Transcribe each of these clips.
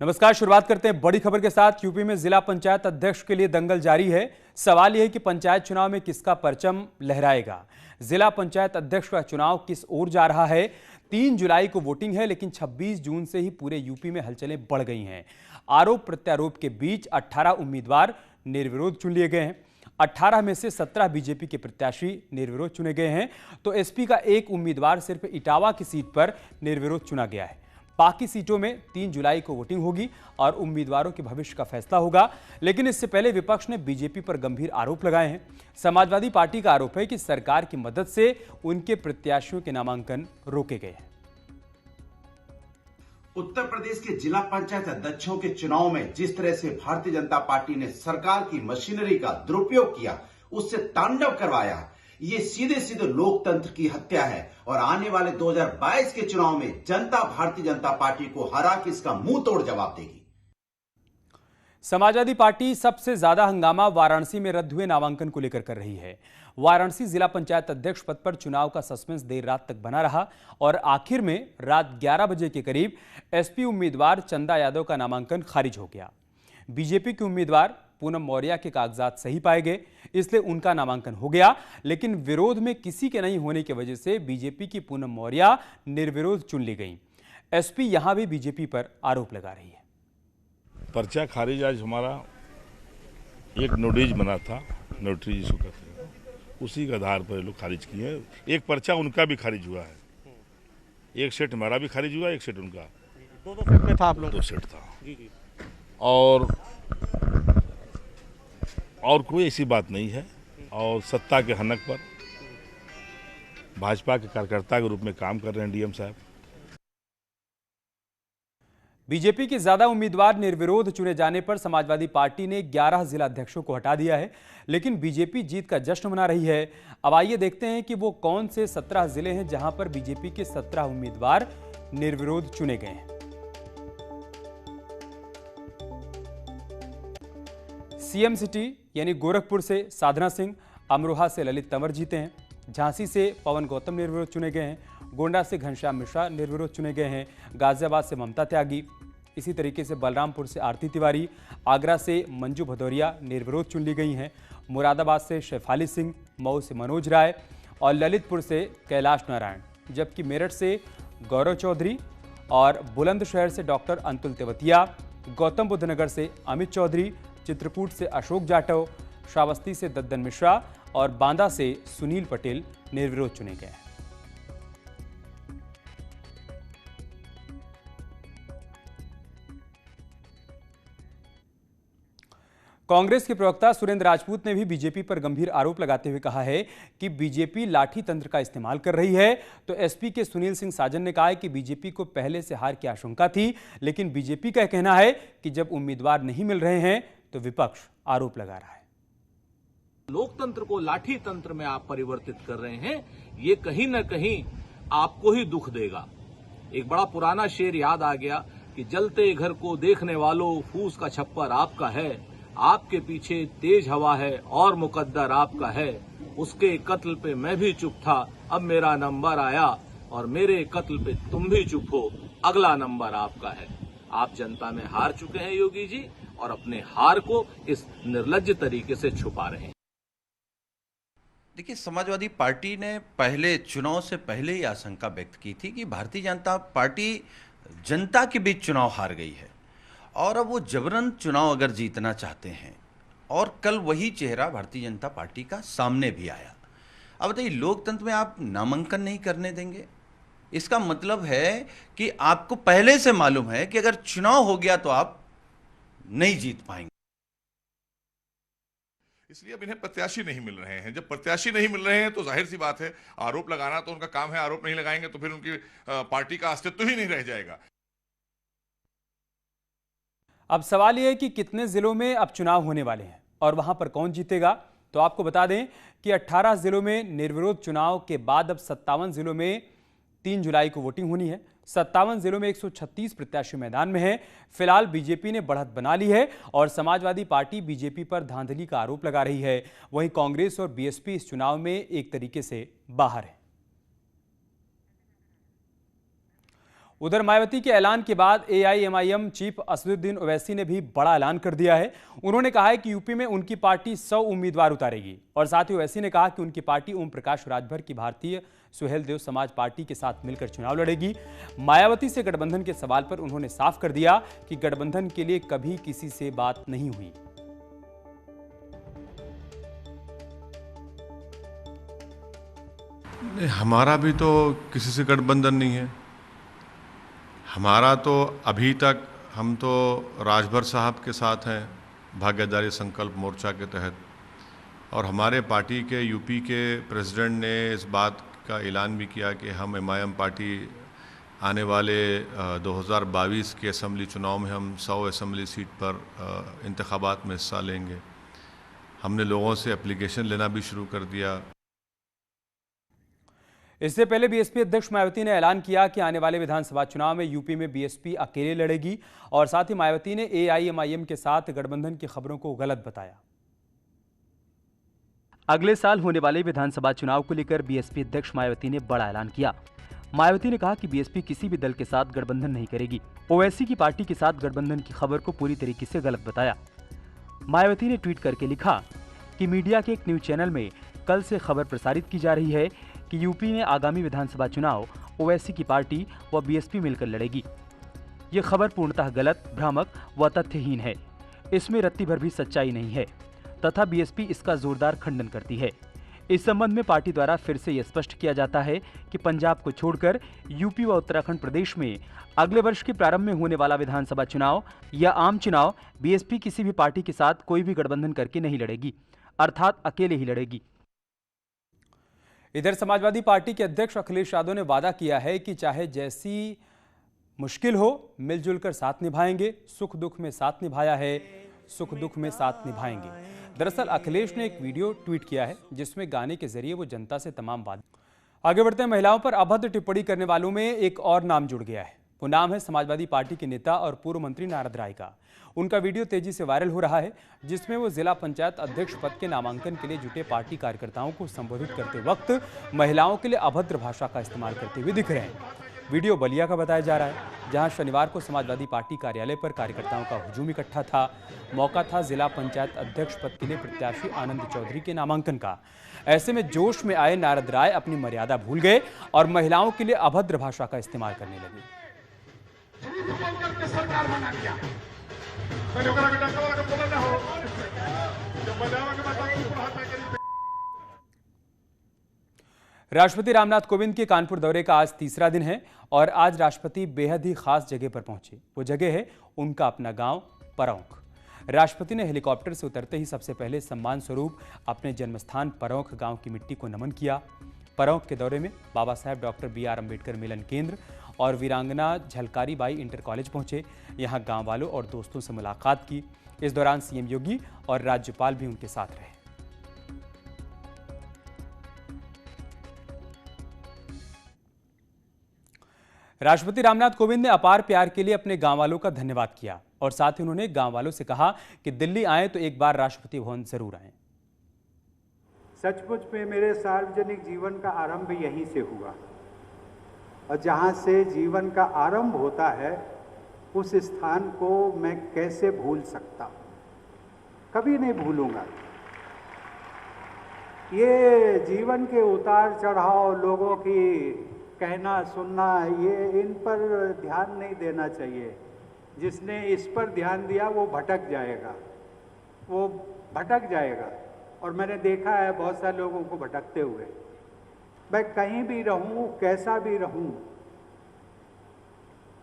नमस्कार। शुरुआत करते हैं बड़ी खबर के साथ। यूपी में जिला पंचायत अध्यक्ष के लिए दंगल जारी है। सवाल यह है कि पंचायत चुनाव में किसका परचम लहराएगा। जिला पंचायत अध्यक्ष का चुनाव किस ओर जा रहा है। 3 जुलाई को वोटिंग है, लेकिन 26 जून से ही पूरे यूपी में हलचलें बढ़ गई हैं। आरोप प्रत्यारोप के बीच 18 उम्मीदवार निर्विरोध चुन लिए गए हैं। 18 में से 17 बीजेपी के प्रत्याशी निर्विरोध चुने गए हैं, तो एसपी का एक उम्मीदवार सिर्फ इटावा की सीट पर निर्विरोध चुना गया है। बाकी सीटों में 3 जुलाई को वोटिंग होगी और उम्मीदवारों के भविष्य का फैसला होगा। लेकिन इससे पहले विपक्ष ने बीजेपी पर गंभीर आरोप लगाए हैं। समाजवादी पार्टी का आरोप है कि सरकार की मदद से उनके प्रत्याशियों के नामांकन रोके गए हैं। उत्तर प्रदेश के जिला पंचायत अध्यक्षों के चुनाव में जिस तरह से भारतीय जनता पार्टी ने सरकार की मशीनरी का दुरुपयोग किया, उससे तांडव करवाया, ये सीधे सीधे लोकतंत्र की हत्या है। और आने वाले 2022 के चुनाव में जनता भारतीय जनता पार्टी को हरा के इसका मुंह तोड़ जवाब देगी। समाजवादी पार्टी सबसे ज्यादा हंगामा वाराणसी में रद्द हुए नामांकन को लेकर कर रही है। वाराणसी जिला पंचायत अध्यक्ष पद पर चुनाव का सस्पेंस देर रात तक बना रहा और आखिर में रात 11 बजे के करीब एसपी उम्मीदवार चंदा यादव का नामांकन खारिज हो गया। बीजेपी के उम्मीदवार पूनम मौर्य के कागजात सही पाए गए, इसलिए उनका नामांकन हो गया। लेकिन विरोध में किसी के नहीं होने की वजह से बीजेपी की पूनम मौर्य निर्विरोध चुन ली गई। एसपी यहां भी बीजेपी पर आरोप लगा रही है। पर्चा खारिज आज हमारा एक नोटिस बना था, नोटरी जिसको कहते हैं, उसी के आधार पर लोग खारिज किए हैं। एक पर्चा उनका भी खारिज हुआ है, एक सेट हमारा भी खारिज हुआ, एक सेट उनका। दो सेट में था आप लोग? 2 सेट था। और कोई ऐसी बात नहीं है। और सत्ता के हनक पर भाजपा के कार्यकर्ता के रूप में काम कर रहे हैं डीएम साहब। बीजेपी के ज्यादा उम्मीदवार निर्विरोध चुने जाने पर समाजवादी पार्टी ने 11 जिला अध्यक्षों को हटा दिया है, लेकिन बीजेपी जीत का जश्न मना रही है। अब आइए देखते हैं कि वो कौन से 17 जिले हैं जहां पर बीजेपी के 17 उम्मीदवार निर्विरोध चुने गए हैं। सीएम सिटी यानी गोरखपुर से साधना सिंह, अमरोहा से ललित तंवर जीते हैं, झांसी से पवन गौतम निर्विरोध चुने गए हैं, गोंडा से घनश्याम मिश्रा निर्विरोध चुने गए हैं, गाजियाबाद से ममता त्यागी, इसी तरीके से बलरामपुर से आरती तिवारी, आगरा से मंजू भदौरिया निर्विरोध चुन ली गई हैं, मुरादाबाद से शेफाली सिंह, मऊ से मनोज राय और ललितपुर से कैलाश नारायण, जबकि मेरठ से गौरव चौधरी और बुलंदशहर से डॉक्टर अंतुल तेवतिया, गौतम बुद्ध नगर से अमित चौधरी, चित्रकूट से अशोक जाटव, श्रावस्ती से दद्दन मिश्रा और बांदा से सुनील पटेल निर्विरोध चुने गए हैं। कांग्रेस के प्रवक्ता सुरेंद्र राजपूत ने भी बीजेपी पर गंभीर आरोप लगाते हुए कहा है कि बीजेपी लाठी तंत्र का इस्तेमाल कर रही है। तो एसपी के सुनील सिंह साजन ने कहा है कि बीजेपी को पहले से हार की आशंका थी, लेकिन बीजेपी का कहना है कि जब उम्मीदवार नहीं मिल रहे हैं तो विपक्ष आरोप लगा रहा है। लोकतंत्र को लाठी तंत्र में आप परिवर्तित कर रहे हैं, ये कहीं न कहीं आपको ही दुख देगा। एक बड़ा पुराना शेर याद आ गया कि जलते घर को देखने वालों, फूस का छप्पर आपका है, आपके पीछे तेज हवा है और मुकद्दर आपका है। उसके कत्ल पे मैं भी चुप था, अब मेरा नंबर आया और मेरे कत्ल पे तुम भी चुप हो, अगला नंबर आपका है। आप जनता में हार चुके हैं योगी जी, और अपने हार को इस निर्लज्ज तरीके से छुपा रहे हैं। देखिए, समाजवादी पार्टी ने पहले चुनाव से पहले ही आशंका व्यक्त की थी कि भारतीय जनता पार्टी जनता के बीच चुनाव हार गई है और अब वो जबरन चुनाव अगर जीतना चाहते हैं। और कल वही चेहरा भारतीय जनता पार्टी का सामने भी आया। अब बताइए, लोकतंत्र में आप नामांकन नहीं करने देंगे? इसका मतलब है कि आपको पहले से मालूम है कि अगर चुनाव हो गया तो आप नहीं जीत पाएंगे। इसलिए अब इन्हें प्रत्याशी नहीं मिल रहे हैं। जब प्रत्याशी नहीं मिल रहे हैं तो जाहिर सी बात है, आरोप लगाना तो उनका काम है। आरोप नहीं लगाएंगे तो फिर उनकी पार्टी का अस्तित्व ही नहीं रह जाएगा। अब सवाल यह है कि कितने जिलों में अब चुनाव होने वाले हैं और वहां पर कौन जीतेगा। तो आपको बता दें कि 18 जिलों में निर्विरोध चुनाव के बाद अब 57 जिलों में 3 जुलाई को वोटिंग होनी है। 57 जिलों में 136 प्रत्याशी मैदान में हैं। फिलहाल बीजेपी ने बढ़त बना ली है और समाजवादी पार्टी बीजेपी पर धांधली का आरोप लगा रही है। वहीं कांग्रेस और बीएसपी इस चुनाव में एक तरीके से बाहर है। उधर मायावती के ऐलान के बाद एआईएमआईएम चीफ असदुद्दीन ओवैसी ने भी बड़ा ऐलान कर दिया है। उन्होंने कहा है कि यूपी में उनकी पार्टी 100 उम्मीदवार उतारेगी और साथ ही ओवैसी ने कहा कि उनकी पार्टी ओम प्रकाश राजभर की भारतीय सुहेलदेव समाज पार्टी के साथ मिलकर चुनाव लड़ेगी। मायावती से गठबंधन के सवाल पर उन्होंने साफ कर दिया कि गठबंधन के लिए कभी किसी से बात नहीं हुई। हमारा भी तो किसी से गठबंधन नहीं है। हमारा तो अभी तक हम तो राजभर साहब के साथ हैं भागीदारी संकल्प मोर्चा के तहत, और हमारे पार्टी के यूपी के प्रेसिडेंट ने इस बात का ऐलान भी किया कि हम एमआईएम पार्टी आने वाले 2022 के असेंबली चुनाव में हम 100 असेंबली सीट पर इंतखाबात में हिस्सा लेंगे। हमने लोगों से एप्लीकेशन लेना भी शुरू कर दिया। इससे पहले बीएसपी अध्यक्ष मायावती ने ऐलान किया कि आने वाले विधानसभा चुनाव में यूपी में बीएसपी अकेले लड़ेगी और साथ ही मायावती ने एआईएमआईएम के साथ गठबंधन की खबरों को गलत बताया। अगले साल होने वाले विधानसभा चुनाव को लेकर बीएसपी अध्यक्ष मायावती ने बड़ा ऐलान किया। मायावती ने कहा कि बीएसपी किसी भी दल के साथ गठबंधन नहीं करेगी। ओवैसी की पार्टी के साथ गठबंधन की खबर को पूरी तरीके से गलत बताया। मायावती ने ट्वीट करके लिखा कि मीडिया के एक न्यूज चैनल में कल से खबर प्रसारित की जा रही है कि यूपी में आगामी विधानसभा चुनाव ओवैसी की पार्टी व बीएसपी मिलकर लड़ेगी। ये खबर पूर्णतः गलत, भ्रामक व तथ्यहीन है। इसमें रत्ती भर भी सच्चाई नहीं है तथा बीएसपी इसका जोरदार खंडन करती है। इस संबंध में पार्टी द्वारा फिर से यह स्पष्ट किया जाता है कि पंजाब को छोड़कर यूपी व उत्तराखंड प्रदेश में अगले वर्ष के प्रारंभ में होने वाला विधानसभा चुनाव या आम चुनाव बीएसपी किसी भी पार्टी के साथ कोई भी गठबंधन करके नहीं लड़ेगी, अर्थात अकेले ही लड़ेगी। इधर समाजवादी पार्टी के अध्यक्ष अखिलेश यादव ने वादा किया है कि चाहे जैसी मुश्किल हो मिलजुल कर साथ निभाएंगे। सुख दुख में साथ निभाया है, सुख दुख में साथ निभाएंगे। दरअसल अखिलेश ने एक वीडियो ट्वीट किया है जिसमें गाने के जरिए वो जनता से तमाम वादे। आगे बढ़ते हैं, महिलाओं पर अभद्र टिप्पणी करने वालों में एक और नाम जुड़ गया है। वो नाम है समाजवादी पार्टी के नेता और पूर्व मंत्री नारद राय का। उनका वीडियो तेजी से वायरल हो रहा है जिसमें वो जिला पंचायत अध्यक्ष पद के नामांकन के लिए जुटे पार्टी कार्यकर्ताओं को संबोधित करते वक्त महिलाओं के लिए अभद्र भाषा का इस्तेमाल करते हुए दिख रहे हैं। वीडियो बलिया का बताया जा रहा है जहां शनिवार को समाजवादी पार्टी कार्यालय पर कार्यकर्ताओं का हुजूम इकट्ठा था। मौका था जिला पंचायत अध्यक्ष पद के लिए प्रत्याशी आनंद चौधरी के नामांकन का। ऐसे में जोश में आए नारद राय अपनी मर्यादा भूल गए और महिलाओं के लिए अभद्र भाषा का इस्तेमाल करने लगे। राष्ट्रपति रामनाथ कोविंद के कानपुर दौरे का आज तीसरा दिन है और आज राष्ट्रपति बेहद ही खास जगह पर पहुंचे। वो जगह है उनका अपना गांव परौंख। राष्ट्रपति ने हेलीकॉप्टर से उतरते ही सबसे पहले सम्मान स्वरूप अपने जन्मस्थान परौंख गांव की मिट्टी को नमन किया। परौंख के दौरे में बाबा साहेब डॉक्टर BR अम्बेडकर मिलन केंद्र और वीरांगना झलकारी बाई इंटर कॉलेज पहुंचे। यहां गांव वालों और दोस्तों से मुलाकात की। इस दौरान सीएम योगी और राज्यपाल भी उनके साथ रहे। राष्ट्रपति रामनाथ कोविंद ने अपार प्यार के लिए अपने गांव वालों का धन्यवाद किया और साथ ही उन्होंने गांव वालों से कहा कि दिल्ली आए तो एक बार राष्ट्रपति भवन जरूर आए। सचमुच में मेरे सार्वजनिक जीवन का आरंभ यहीं से हुआ और जहां से जीवन का आरंभ होता है उस स्थान को मैं कैसे भूल सकता हूं, कभी नहीं भूलूंगा। ये जीवन के उतार चढ़ाव, लोगों की कहना सुनना, ये इन पर ध्यान नहीं देना चाहिए। जिसने इस पर ध्यान दिया वो भटक जाएगा, वो भटक जाएगा। और मैंने देखा है बहुत सारे लोगों को भटकते हुए। मैं कहीं भी रहूं, कैसा भी रहूं,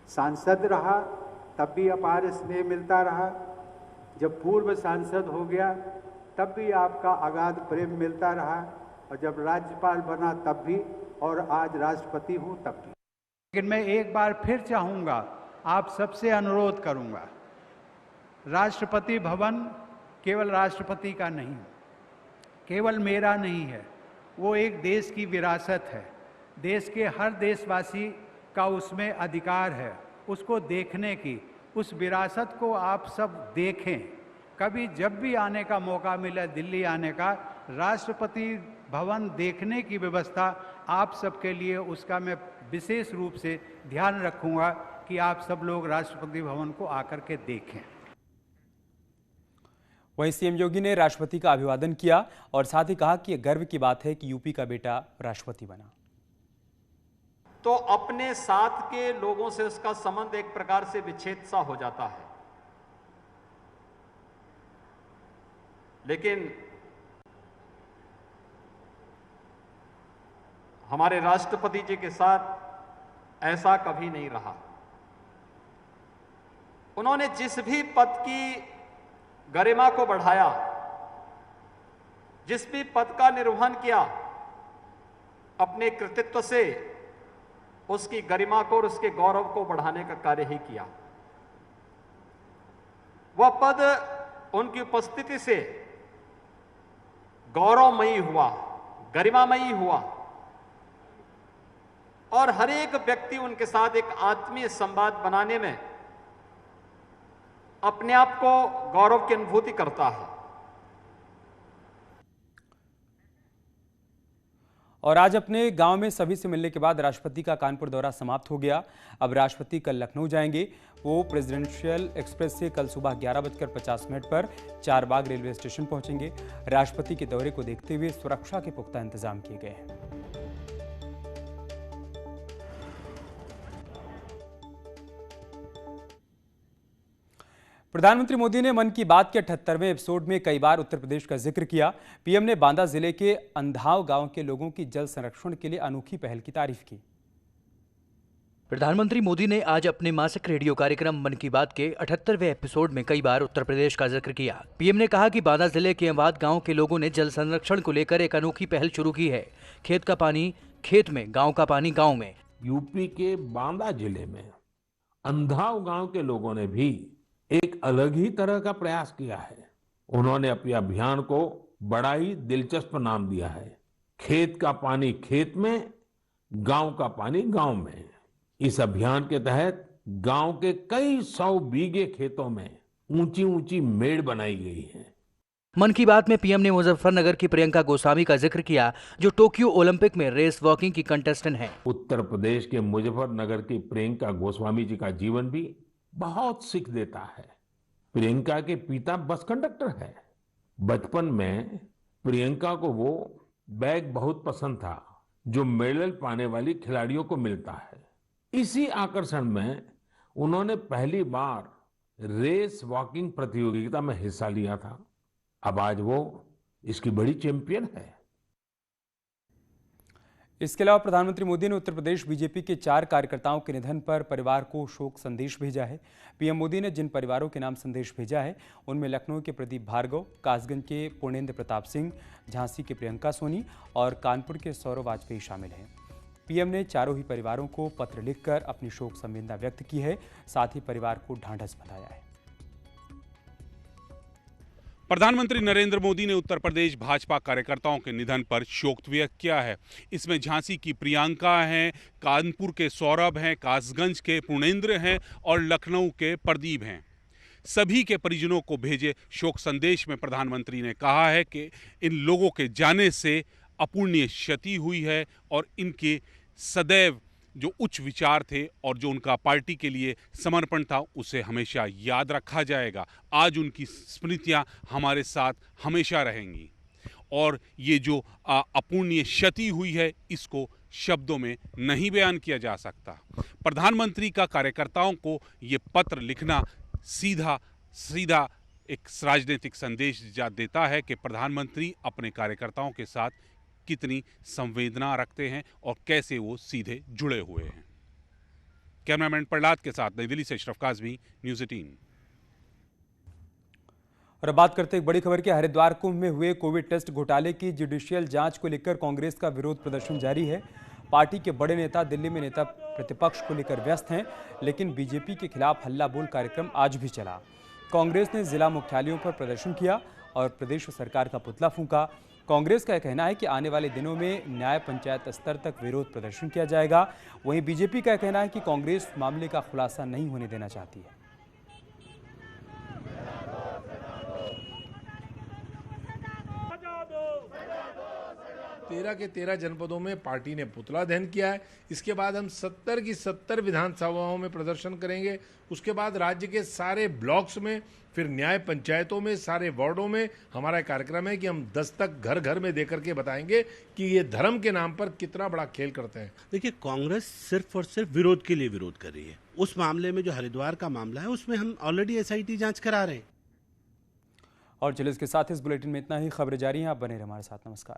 सांसद रहा तब भी अपार स्नेह मिलता रहा, जब पूर्व सांसद हो गया तब भी आपका अगाध प्रेम मिलता रहा, और जब राज्यपाल बना तब भी, और आज राष्ट्रपति हूं तब भी। लेकिन मैं एक बार फिर चाहूँगा, आप सबसे अनुरोध करूँगा, राष्ट्रपति भवन केवल राष्ट्रपति का नहीं, केवल मेरा नहीं है, वो एक देश की विरासत है। देश के हर देशवासी का उसमें अधिकार है उसको देखने की। उस विरासत को आप सब देखें। कभी जब भी आने का मौका मिले दिल्ली आने का, राष्ट्रपति भवन देखने की व्यवस्था आप सबके लिए उसका मैं विशेष रूप से ध्यान रखूंगा कि आप सब लोग राष्ट्रपति भवन को आकर के देखें। वहीं सीएम योगी ने राष्ट्रपति का अभिवादन किया और साथ ही कहा कि यह गर्व की बात है कि यूपी का बेटा राष्ट्रपति बना। तो अपने साथ के लोगों से उसका संबंध एक प्रकार से विच्छेद सा हो जाता है, लेकिन हमारे राष्ट्रपति जी के साथ ऐसा कभी नहीं रहा। उन्होंने जिस भी पद की गरिमा को बढ़ाया, जिस भी पद का निर्वहन किया, अपने कृतित्व से उसकी गरिमा को और उसके गौरव को बढ़ाने का कार्य ही किया। वह पद उनकी उपस्थिति से गौरवमयी हुआ, गरिमामयी हुआ और हर एक व्यक्ति उनके साथ एक आत्मीय संवाद बनाने में अपने आप को गौरव की अनुभूति करता है। और आज अपने गांव में सभी से मिलने के बाद राष्ट्रपति का कानपुर दौरा समाप्त हो गया। अब राष्ट्रपति कल लखनऊ जाएंगे। वो प्रेसिडेंशियल एक्सप्रेस से कल सुबह 11:50 पर चारबाग रेलवे स्टेशन पहुंचेंगे। राष्ट्रपति के दौरे को देखते हुए सुरक्षा के पुख्ता इंतजाम किए गए हैं। प्रधानमंत्री मोदी ने मन की बात के 78वें एपिसोड में कई बार उत्तर प्रदेश का जिक्र किया। पीएम ने बांदा जिले के अंधाव गांव के लोगों की जल संरक्षण के लिए अनोखी पहल की तारीफ की। प्रधानमंत्री मोदी ने आज अपने मासिक रेडियो कार्यक्रम मन की बात के 78वें एपिसोड में कई बार उत्तर प्रदेश का जिक्र किया। पीएम ने कहा कि बांदा जिले के अमवाद गांव के लोगों ने जल संरक्षण को लेकर एक अनोखी पहल शुरू की है। खेत का पानी खेत में, गाँव का पानी गाँव में। यूपी के बांदा जिले में अंधाव गांव के लोगों ने भी एक अलग ही तरह का प्रयास किया है। उन्होंने अपने अभियान को बड़ा ही दिलचस्प नाम दिया है, खेत का पानी खेत में, गांव का पानी गांव में। इस अभियान के तहत गांव के कई 100 बीघे खेतों में ऊंची ऊंची मेड़ बनाई गई है। मन की बात में पीएम ने मुजफ्फरनगर की प्रियंका गोस्वामी का जिक्र किया, जो टोक्यो ओलंपिक में रेस वॉकिंग की कंटेस्टेंट हैं। उत्तर प्रदेश के मुजफ्फरनगर की प्रियंका गोस्वामी जी का जीवन भी बहुत सीख देता है। प्रियंका के पिता बस कंडक्टर है। बचपन में प्रियंका को वो बैग बहुत पसंद था जो मेडल पाने वाली खिलाड़ियों को मिलता है। इसी आकर्षण में उन्होंने पहली बार रेस वॉकिंग प्रतियोगिता में हिस्सा लिया था। अब आज वो इसकी बड़ी चैंपियन है। इसके अलावा प्रधानमंत्री मोदी ने उत्तर प्रदेश बीजेपी के 4 कार्यकर्ताओं के निधन पर परिवार को शोक संदेश भेजा है। पीएम मोदी ने जिन परिवारों के नाम संदेश भेजा है उनमें लखनऊ के प्रदीप भार्गव, कासगंज के पूर्णेंद्र प्रताप सिंह, झांसी के प्रियंका सोनी और कानपुर के सौरव वाजपेयी शामिल हैं। पीएम ने चारों ही परिवारों को पत्र लिखकर अपनी शोक संवेदना व्यक्त की है, साथ ही परिवार को ढांढस बंधाया है। प्रधानमंत्री नरेंद्र मोदी ने उत्तर प्रदेश भाजपा कार्यकर्ताओं के निधन पर शोक व्यक्त किया है। इसमें झांसी की प्रियंका हैं, कानपुर के सौरभ हैं, कासगंज के पूर्णेंद्र हैं और लखनऊ के प्रदीप हैं। सभी के परिजनों को भेजे शोक संदेश में प्रधानमंत्री ने कहा है कि इन लोगों के जाने से अपूर्णीय क्षति हुई है और इनके सदैव जो उच्च विचार थे और जो उनका पार्टी के लिए समर्पण था उसे हमेशा याद रखा जाएगा। आज उनकी स्मृतियां हमारे साथ हमेशा रहेंगी और ये जो अपूर्णीय क्षति हुई है इसको शब्दों में नहीं बयान किया जा सकता। प्रधानमंत्री का कार्यकर्ताओं को ये पत्र लिखना सीधा एक राजनीतिक संदेश देता है कि प्रधानमंत्री अपने कार्यकर्ताओं के साथ कितनी संवेदना रखते हैं और कैसे वो सीधे जुड़े हुए हैं। कैमरामैन प्रहलाद के साथ नई दिल्ली से अशरफ काज़मी, न्यूज़ 18। और अब बात करते हैं एक बड़ी खबर के। हरिद्वार कुंभ में हुए कोविड टेस्ट घोटाले की जुडिशियल जांच को लेकर कांग्रेस का विरोध प्रदर्शन जारी है। पार्टी के बड़े नेता दिल्ली में नेता प्रतिपक्ष को लेकर व्यस्त हैं, लेकिन बीजेपी के खिलाफ हल्ला बोल कार्यक्रम आज भी चला। कांग्रेस ने जिला मुख्यालयों पर प्रदर्शन किया और प्रदेश सरकार का पुतला फूंका। कांग्रेस का कहना है कि आने वाले दिनों में न्याय पंचायत स्तर तक विरोध प्रदर्शन किया जाएगा। वहीं बीजेपी का कहना है कि कांग्रेस मामले का खुलासा नहीं होने देना चाहती है। 13 के 13 जनपदों में पार्टी ने पुतला दहन किया है। इसके बाद हम 70 की 70 विधानसभाओं में प्रदर्शन करेंगे। उसके बाद राज्य के सारे ब्लॉक्स में, फिर न्याय पंचायतों में, सारे वार्डों में हमारा कार्यक्रम है कि हम दस्तक घर घर में देकर के बताएंगे कि ये धर्म के नाम पर कितना बड़ा खेल करते हैं। देखिए, कांग्रेस सिर्फ और सिर्फ विरोध के लिए विरोध कर रही है। उस मामले में जो हरिद्वार का मामला है उसमें हम ऑलरेडी एसआईटी जांच करा रहे हैं। और चलिए इसके साथ इस बुलेटिन में इतना ही। खबरें जारी हैं, आप बने रहिए हमारे साथ। नमस्कार।